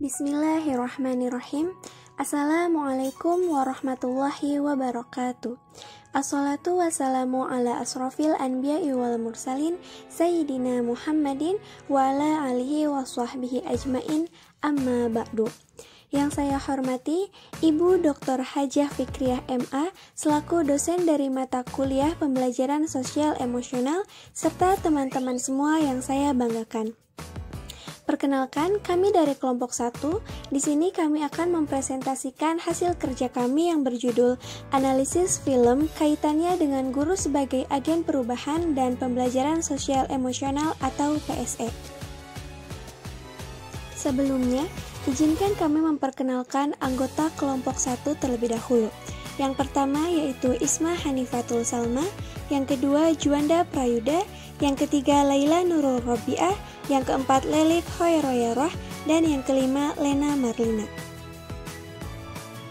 Bismillahirrahmanirrahim. Assalamualaikum warahmatullahi wabarakatuh. Assalatu wassalamu ala asrofil anbiya'i wal mursalin Sayyidina Muhammadin wa ala alihi wa sahbihi ajmain, amma ba'du. Yang saya hormati Ibu Dr. Hajah Fikriyah MA selaku dosen dari mata kuliah pembelajaran sosial emosional serta teman-teman semua yang saya banggakan. Perkenalkan, kami dari kelompok 1. Di sini kami akan mempresentasikan hasil kerja kami yang berjudul Analisis Film Kaitannya dengan Guru sebagai Agen Perubahan dan Pembelajaran Sosial Emosional atau PSE. Sebelumnya, izinkan kami memperkenalkan anggota kelompok 1 terlebih dahulu. Yang pertama yaitu Isma Hanifatul Salma, yang kedua Juanda Prayuda, yang ketiga Laila Nurul Robiah, yang keempat Lelik Hoyroyaroh, dan yang kelima Lena Marlina.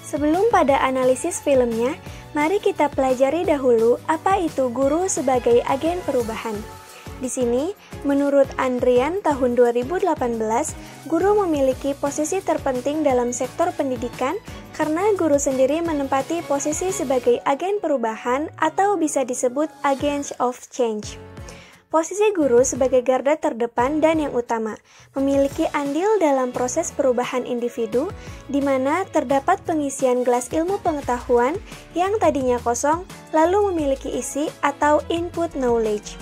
Sebelum pada analisis filmnya, mari kita pelajari dahulu apa itu guru sebagai agen perubahan. Di sini, menurut Andrian tahun 2018, guru memiliki posisi terpenting dalam sektor pendidikan karena guru sendiri menempati posisi sebagai agen perubahan atau bisa disebut agents of change. Posisi guru sebagai garda terdepan dan yang utama, memiliki andil dalam proses perubahan individu, di mana terdapat pengisian gelas ilmu pengetahuan yang tadinya kosong, lalu memiliki isi atau input knowledge.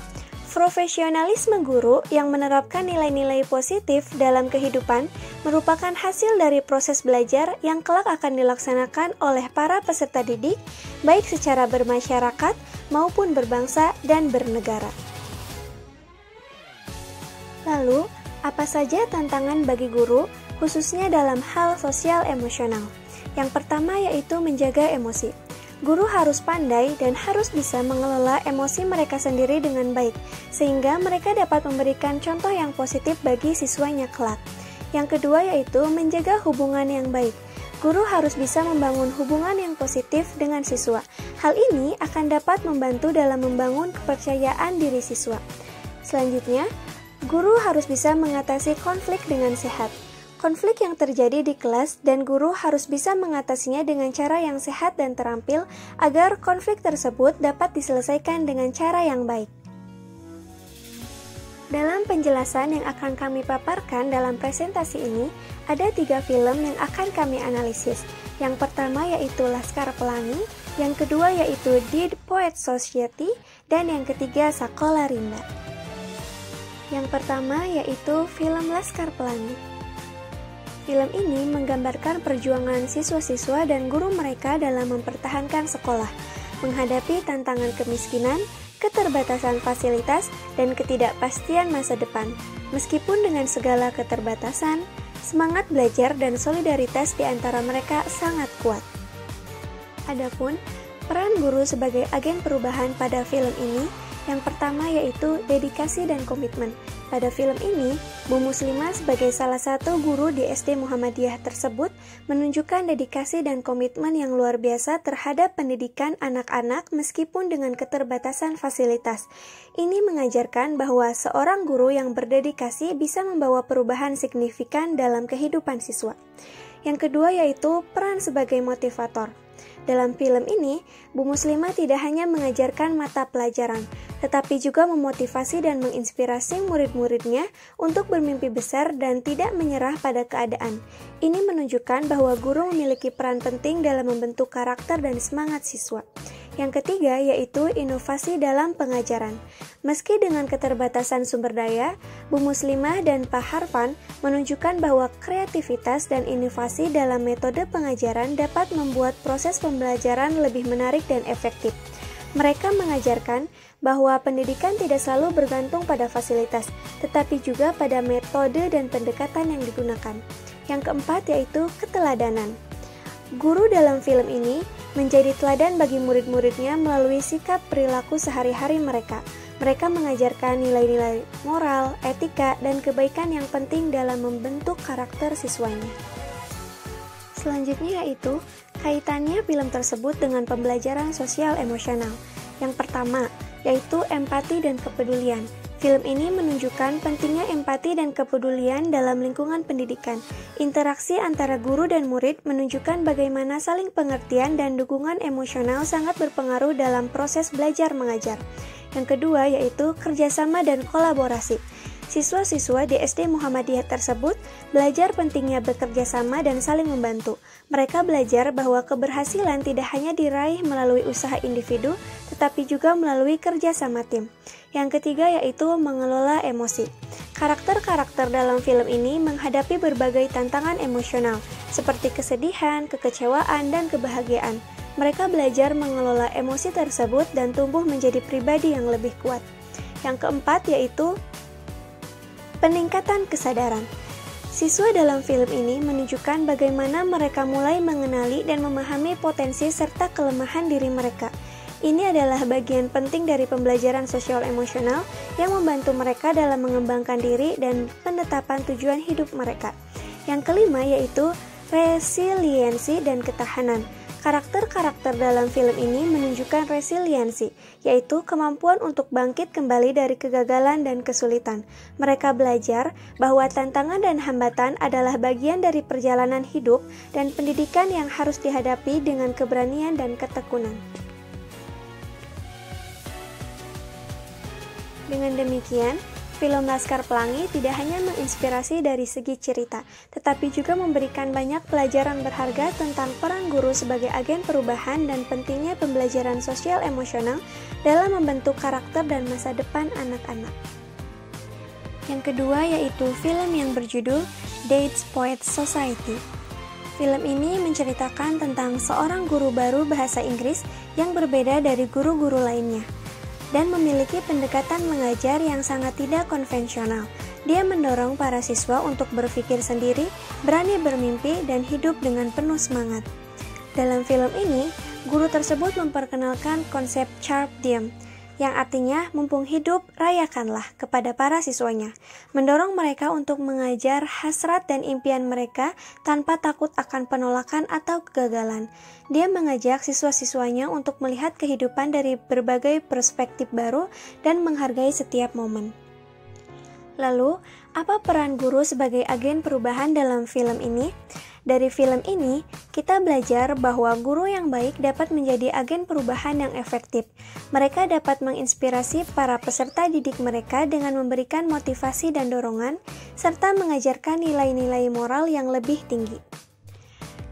Profesionalisme guru yang menerapkan nilai-nilai positif dalam kehidupan merupakan hasil dari proses belajar yang kelak akan dilaksanakan oleh para peserta didik, baik secara bermasyarakat maupun berbangsa dan bernegara. Lalu, apa saja tantangan bagi guru, khususnya dalam hal sosial emosional? Yang pertama yaitu menjaga emosi. Guru harus pandai dan harus bisa mengelola emosi mereka sendiri dengan baik, sehingga mereka dapat memberikan contoh yang positif bagi siswanya kelak. Yang kedua yaitu menjaga hubungan yang baik. Guru harus bisa membangun hubungan yang positif dengan siswa. Hal ini akan dapat membantu dalam membangun kepercayaan diri siswa. Selanjutnya, guru harus bisa mengatasi konflik dengan sehat. Konflik yang terjadi di kelas dan guru harus bisa mengatasinya dengan cara yang sehat dan terampil agar konflik tersebut dapat diselesaikan dengan cara yang baik. Dalam penjelasan yang akan kami paparkan dalam presentasi ini, ada 3 film yang akan kami analisis. Yang pertama yaitu Laskar Pelangi, yang kedua yaitu The Poet Society, dan yang ketiga Sakola Rinda. Yang pertama yaitu film Laskar Pelangi. Film ini menggambarkan perjuangan siswa-siswa dan guru mereka dalam mempertahankan sekolah, menghadapi tantangan kemiskinan, keterbatasan fasilitas, dan ketidakpastian masa depan. Meskipun dengan segala keterbatasan, semangat belajar dan solidaritas di antara mereka sangat kuat. Adapun peran guru sebagai agen perubahan pada film ini, yang pertama yaitu dedikasi dan komitmen. Pada film ini, Bu Muslimah sebagai salah satu guru di SD Muhammadiyah tersebut menunjukkan dedikasi dan komitmen yang luar biasa terhadap pendidikan anak-anak meskipun dengan keterbatasan fasilitas. Ini mengajarkan bahwa seorang guru yang berdedikasi bisa membawa perubahan signifikan dalam kehidupan siswa. Yang kedua yaitu peran sebagai motivator. Dalam film ini, Bu Muslimah tidak hanya mengajarkan mata pelajaran, tetapi juga memotivasi dan menginspirasi murid-muridnya untuk bermimpi besar dan tidak menyerah pada keadaan. Ini menunjukkan bahwa guru memiliki peran penting dalam membentuk karakter dan semangat siswa. Yang ketiga yaitu inovasi dalam pengajaran. Meski dengan keterbatasan sumber daya, Bu Muslimah dan Pak Harfan menunjukkan bahwa kreativitas dan inovasi dalam metode pengajaran dapat membuat proses pembelajaran lebih menarik dan efektif. Mereka mengajarkan bahwa pendidikan tidak selalu bergantung pada fasilitas, tetapi juga pada metode dan pendekatan yang digunakan. Yang keempat yaitu keteladanan. Guru dalam film ini menjadi teladan bagi murid-muridnya melalui sikap perilaku sehari-hari mereka. Mereka mengajarkan nilai-nilai moral, etika, dan kebaikan yang penting dalam membentuk karakter siswanya. Selanjutnya yaitu kaitannya film tersebut dengan pembelajaran sosial emosional. Yang pertama, yaitu empati dan kepedulian. Film ini menunjukkan pentingnya empati dan kepedulian dalam lingkungan pendidikan. Interaksi antara guru dan murid menunjukkan bagaimana saling pengertian dan dukungan emosional sangat berpengaruh dalam proses belajar mengajar. Yang kedua yaitu kerjasama dan kolaborasi. Siswa-siswa di SD Muhammadiyah tersebut belajar pentingnya bekerja sama dan saling membantu. Mereka belajar bahwa keberhasilan tidak hanya diraih melalui usaha individu, tetapi juga melalui kerja sama tim. Yang ketiga yaitu mengelola emosi. Karakter-karakter dalam film ini menghadapi berbagai tantangan emosional, seperti kesedihan, kekecewaan, dan kebahagiaan. Mereka belajar mengelola emosi tersebut dan tumbuh menjadi pribadi yang lebih kuat. Yang keempat yaitu peningkatan kesadaran. Siswa dalam film ini menunjukkan bagaimana mereka mulai mengenali dan memahami potensi serta kelemahan diri mereka. Ini adalah bagian penting dari pembelajaran sosial emosional yang membantu mereka dalam mengembangkan diri dan penetapan tujuan hidup mereka. Yang kelima yaitu resiliensi dan ketahanan. Karakter-karakter dalam film ini menunjukkan resiliensi, yaitu kemampuan untuk bangkit kembali dari kegagalan dan kesulitan. Mereka belajar bahwa tantangan dan hambatan adalah bagian dari perjalanan hidup dan pendidikan yang harus dihadapi dengan keberanian dan ketekunan. Dengan demikian, film Laskar Pelangi tidak hanya menginspirasi dari segi cerita, tetapi juga memberikan banyak pelajaran berharga tentang peran guru sebagai agen perubahan dan pentingnya pembelajaran sosial emosional dalam membentuk karakter dan masa depan anak-anak. Yang kedua yaitu film yang berjudul Dead Poets Society. Film ini menceritakan tentang seorang guru baru bahasa Inggris yang berbeda dari guru-guru lainnya dan memiliki pendekatan mengajar yang sangat tidak konvensional. Dia mendorong para siswa untuk berpikir sendiri, berani bermimpi, dan hidup dengan penuh semangat. Dalam film ini, guru tersebut memperkenalkan konsep Sharp Diem, yang artinya mumpung hidup, rayakanlah kepada para siswanya, mendorong mereka untuk mengajar hasrat dan impian mereka tanpa takut akan penolakan atau kegagalan. Dia mengajak siswa-siswanya untuk melihat kehidupan dari berbagai perspektif baru dan menghargai setiap momen. Lalu, apa peran guru sebagai agen perubahan dalam film ini? Dari film ini, kita belajar bahwa guru yang baik dapat menjadi agen perubahan yang efektif. Mereka dapat menginspirasi para peserta didik mereka dengan memberikan motivasi dan dorongan, serta mengajarkan nilai-nilai moral yang lebih tinggi.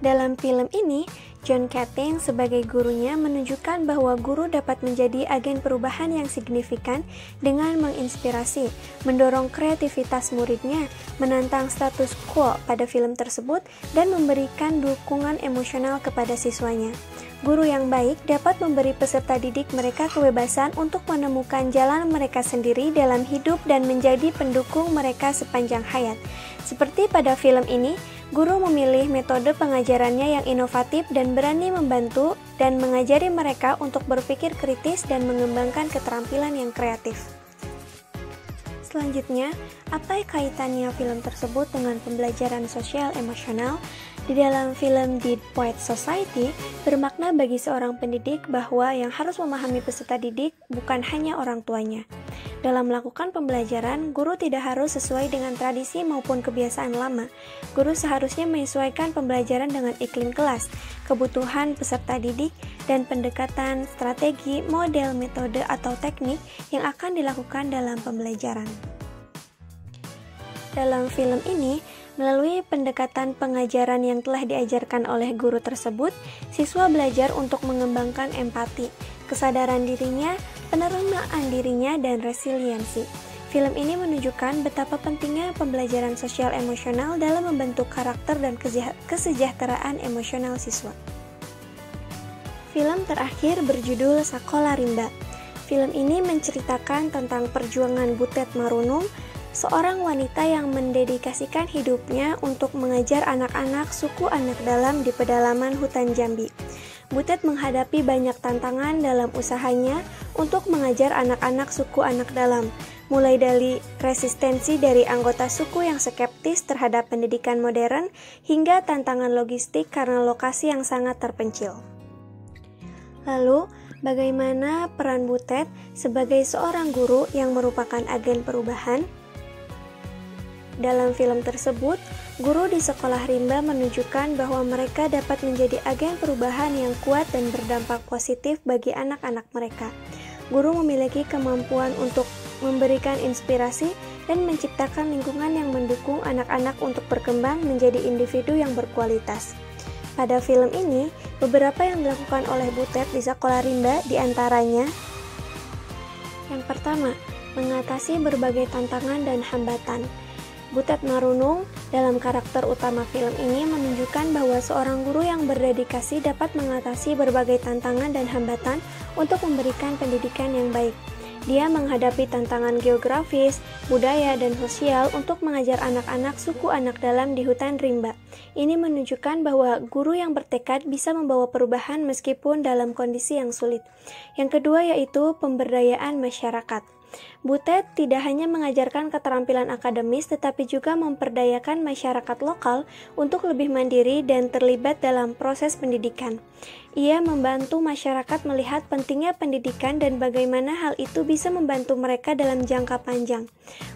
Dalam film ini, John Cating sebagai gurunya menunjukkan bahwa guru dapat menjadi agen perubahan yang signifikan dengan menginspirasi, mendorong kreativitas muridnya, menantang status quo pada film tersebut, dan memberikan dukungan emosional kepada siswanya. Guru yang baik dapat memberi peserta didik mereka kebebasan untuk menemukan jalan mereka sendiri dalam hidup dan menjadi pendukung mereka sepanjang hayat. Seperti pada film ini, guru memilih metode pengajarannya yang inovatif dan berani membantu dan mengajari mereka untuk berpikir kritis dan mengembangkan keterampilan yang kreatif. Selanjutnya, apa kaitannya film tersebut dengan pembelajaran sosial emosional? Di dalam film Dead Poets Society, bermakna bagi seorang pendidik bahwa yang harus memahami peserta didik bukan hanya orang tuanya. Dalam melakukan pembelajaran, guru tidak harus sesuai dengan tradisi maupun kebiasaan lama. Guru seharusnya menyesuaikan pembelajaran dengan iklim kelas, kebutuhan peserta didik, dan pendekatan strategi, model, metode, atau teknik yang akan dilakukan dalam pembelajaran. Dalam film ini, melalui pendekatan pengajaran yang telah diajarkan oleh guru tersebut, siswa belajar untuk mengembangkan empati, kesadaran dirinya, penerimaan dirinya, dan resiliensi. Film ini menunjukkan betapa pentingnya pembelajaran sosial emosional dalam membentuk karakter dan kesejahteraan emosional siswa. Film terakhir berjudul Sakola Rimba. Film ini menceritakan tentang perjuangan Butet Marunung, seorang wanita yang mendedikasikan hidupnya untuk mengajar anak-anak suku anak dalam di pedalaman hutan Jambi. Butet menghadapi banyak tantangan dalam usahanya untuk mengajar anak-anak suku anak dalam, mulai dari resistensi dari anggota suku yang skeptis terhadap pendidikan modern hingga tantangan logistik karena lokasi yang sangat terpencil. Lalu, bagaimana peran Butet sebagai seorang guru yang merupakan agen perubahan. Dalam film tersebut, guru di sekolah rimba menunjukkan bahwa mereka dapat menjadi agen perubahan yang kuat dan berdampak positif bagi anak-anak mereka. Guru memiliki kemampuan untuk memberikan inspirasi dan menciptakan lingkungan yang mendukung anak-anak untuk berkembang menjadi individu yang berkualitas. Pada film ini, beberapa yang dilakukan oleh Butet di sekolah rimba diantaranya: yang pertama, mengatasi berbagai tantangan dan hambatan. Butet Marunung dalam karakter utama film ini menunjukkan bahwa seorang guru yang berdedikasi dapat mengatasi berbagai tantangan dan hambatan untuk memberikan pendidikan yang baik. Dia menghadapi tantangan geografis, budaya, dan sosial untuk mengajar anak-anak suku anak dalam di hutan rimba. Ini menunjukkan bahwa guru yang bertekad bisa membawa perubahan meskipun dalam kondisi yang sulit. Yang kedua yaitu pemberdayaan masyarakat. Butet tidak hanya mengajarkan keterampilan akademis tetapi juga memperdayakan masyarakat lokal untuk lebih mandiri dan terlibat dalam proses pendidikan. Ia membantu masyarakat melihat pentingnya pendidikan dan bagaimana hal itu bisa membantu mereka dalam jangka panjang.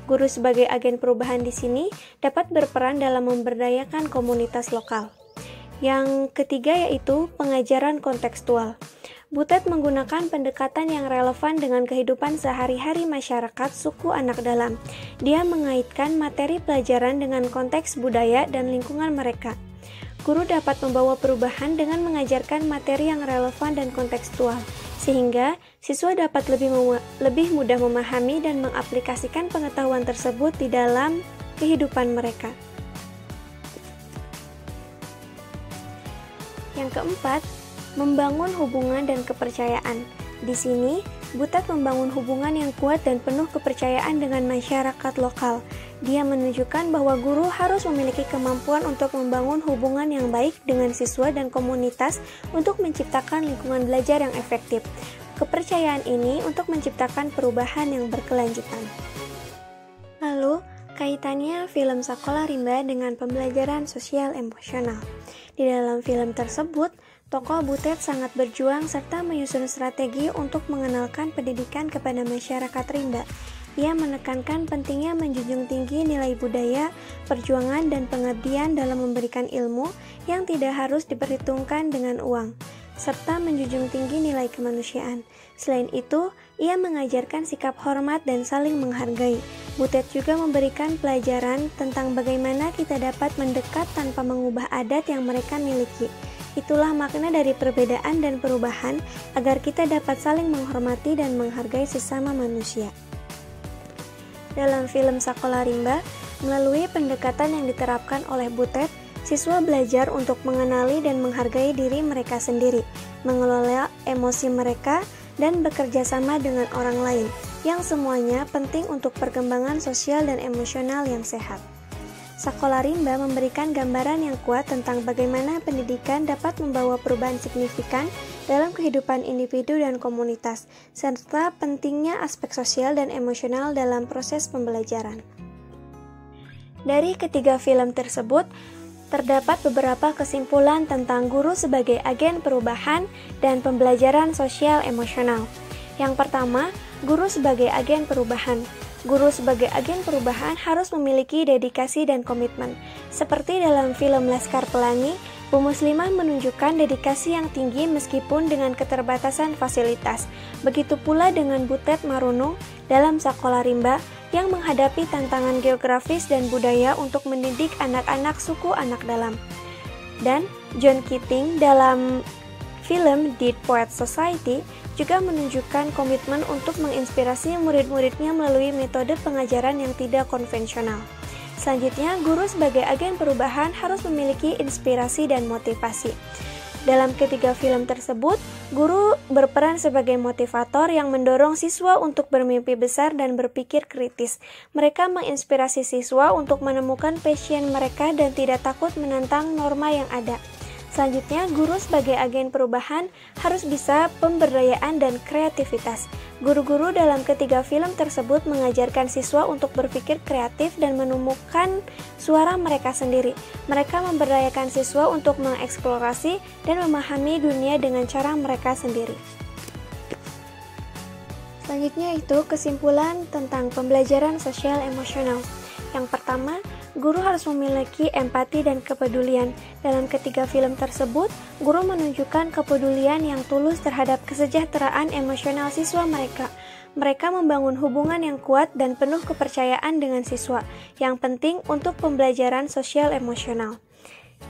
Guru sebagai agen perubahan di sini dapat berperan dalam memberdayakan komunitas lokal. Yang ketiga yaitu pengajaran kontekstual. Butet menggunakan pendekatan yang relevan dengan kehidupan sehari-hari masyarakat suku anak dalam. Dia mengaitkan materi pelajaran dengan konteks budaya dan lingkungan mereka. Guru dapat membawa perubahan dengan mengajarkan materi yang relevan dan kontekstual, sehingga siswa dapat lebih mudah memahami dan mengaplikasikan pengetahuan tersebut di dalam kehidupan mereka. Yang keempat, membangun hubungan dan kepercayaan. Di sini, Butet membangun hubungan yang kuat dan penuh kepercayaan dengan masyarakat lokal. Dia menunjukkan bahwa guru harus memiliki kemampuan untuk membangun hubungan yang baik dengan siswa dan komunitas untuk menciptakan lingkungan belajar yang efektif. Kepercayaan ini untuk menciptakan perubahan yang berkelanjutan. Lalu, kaitannya film Sekolah Rimba dengan pembelajaran sosial emosional. Di dalam film tersebut, tokoh Butet sangat berjuang serta menyusun strategi untuk mengenalkan pendidikan kepada masyarakat rimba. Ia menekankan pentingnya menjunjung tinggi nilai budaya, perjuangan, dan pengabdian dalam memberikan ilmu yang tidak harus diperhitungkan dengan uang, serta menjunjung tinggi nilai kemanusiaan. Selain itu, ia mengajarkan sikap hormat dan saling menghargai. Butet juga memberikan pelajaran tentang bagaimana kita dapat mendekat tanpa mengubah adat yang mereka miliki. Itulah makna dari perbedaan dan perubahan agar kita dapat saling menghormati dan menghargai sesama manusia. Dalam film Sekolah Rimba, melalui pendekatan yang diterapkan oleh Butet, siswa belajar untuk mengenali dan menghargai diri mereka sendiri, mengelola emosi mereka, dan bekerja sama dengan orang lain, yang semuanya penting untuk perkembangan sosial dan emosional yang sehat. Sekolah Rimba memberikan gambaran yang kuat tentang bagaimana pendidikan dapat membawa perubahan signifikan dalam kehidupan individu dan komunitas, serta pentingnya aspek sosial dan emosional dalam proses pembelajaran. Dari ketiga film tersebut, terdapat beberapa kesimpulan tentang guru sebagai agen perubahan dan pembelajaran sosial emosional. Yang pertama, guru sebagai agen perubahan. Guru sebagai agen perubahan harus memiliki dedikasi dan komitmen. Seperti dalam film Laskar Pelangi, Bu Muslimah menunjukkan dedikasi yang tinggi meskipun dengan keterbatasan fasilitas. Begitu pula dengan Butet Marunung dalam Sekolah Rimba yang menghadapi tantangan geografis dan budaya untuk mendidik anak-anak suku anak dalam. Dan John Keating dalam film Dead Poets Society juga menunjukkan komitmen untuk menginspirasi murid-muridnya melalui metode pengajaran yang tidak konvensional. Selanjutnya, guru sebagai agen perubahan harus memiliki inspirasi dan motivasi. Dalam ketiga film tersebut, guru berperan sebagai motivator yang mendorong siswa untuk bermimpi besar dan berpikir kritis. Mereka menginspirasi siswa untuk menemukan passion mereka dan tidak takut menantang norma yang ada. Selanjutnya, guru sebagai agen perubahan harus bisa pemberdayaan dan kreativitas. Guru-guru dalam ketiga film tersebut mengajarkan siswa untuk berpikir kreatif dan menemukan suara mereka sendiri. Mereka memberdayakan siswa untuk mengeksplorasi dan memahami dunia dengan cara mereka sendiri. Selanjutnya itu kesimpulan tentang pembelajaran sosial emosional. Yang pertama, guru harus memiliki empati dan kepedulian. Dalam ketiga film tersebut, guru menunjukkan kepedulian yang tulus terhadap kesejahteraan emosional siswa mereka. Mereka membangun hubungan yang kuat dan penuh kepercayaan dengan siswa, yang penting untuk pembelajaran sosial emosional.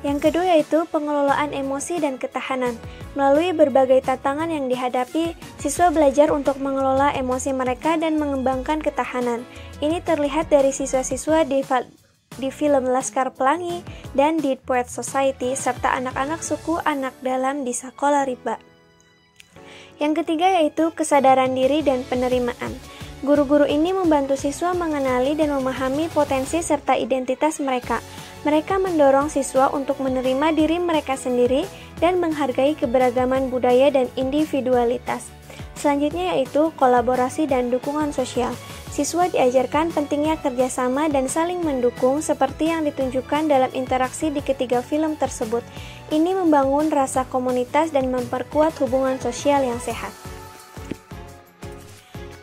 Yang kedua yaitu pengelolaan emosi dan ketahanan. Melalui berbagai tantangan yang dihadapi, siswa belajar untuk mengelola emosi mereka dan mengembangkan ketahanan. Ini terlihat dari siswa-siswa di film Laskar Pelangi dan Dead Poets Society serta anak-anak suku anak dalam di Sekolah Riba. Yang ketiga yaitu kesadaran diri dan penerimaan. Guru-guru ini membantu siswa mengenali dan memahami potensi serta identitas mereka. Mereka mendorong siswa untuk menerima diri mereka sendiri dan menghargai keberagaman budaya dan individualitas. Selanjutnya yaitu kolaborasi dan dukungan sosial. Siswa diajarkan pentingnya kerjasama dan saling mendukung seperti yang ditunjukkan dalam interaksi di ketiga film tersebut. Ini membangun rasa komunitas dan memperkuat hubungan sosial yang sehat.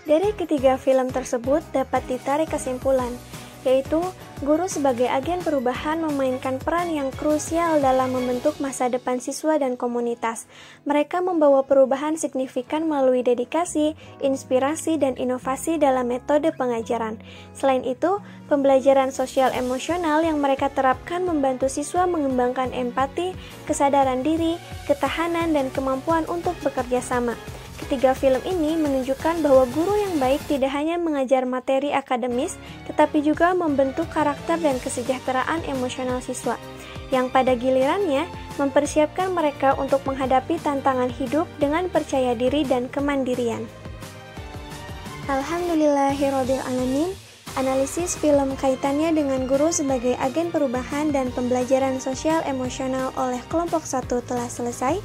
Dari ketiga film tersebut dapat ditarik kesimpulan, yaitu guru sebagai agen perubahan memainkan peran yang krusial dalam membentuk masa depan siswa dan komunitas. Mereka membawa perubahan signifikan melalui dedikasi, inspirasi, dan inovasi dalam metode pengajaran. Selain itu, pembelajaran sosial emosional yang mereka terapkan membantu siswa mengembangkan empati, kesadaran diri, ketahanan, dan kemampuan untuk bekerja sama. Ketiga film ini menunjukkan bahwa guru yang baik tidak hanya mengajar materi akademis, tetapi juga membentuk karakter dan kesejahteraan emosional siswa, yang pada gilirannya mempersiapkan mereka untuk menghadapi tantangan hidup dengan percaya diri dan kemandirian. Alhamdulillahirrabbilalamin. Analisis film kaitannya dengan guru sebagai agen perubahan dan pembelajaran sosial emosional oleh kelompok 1 telah selesai.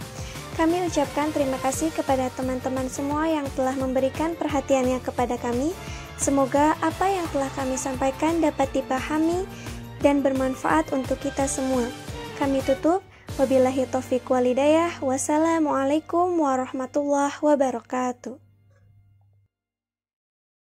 Kami ucapkan terima kasih kepada teman-teman semua yang telah memberikan perhatiannya kepada kami. Semoga apa yang telah kami sampaikan dapat dipahami dan bermanfaat untuk kita semua. Kami tutup. Wabillahi taufiq wal hidayah. Wassalamualaikum warahmatullahi wabarakatuh.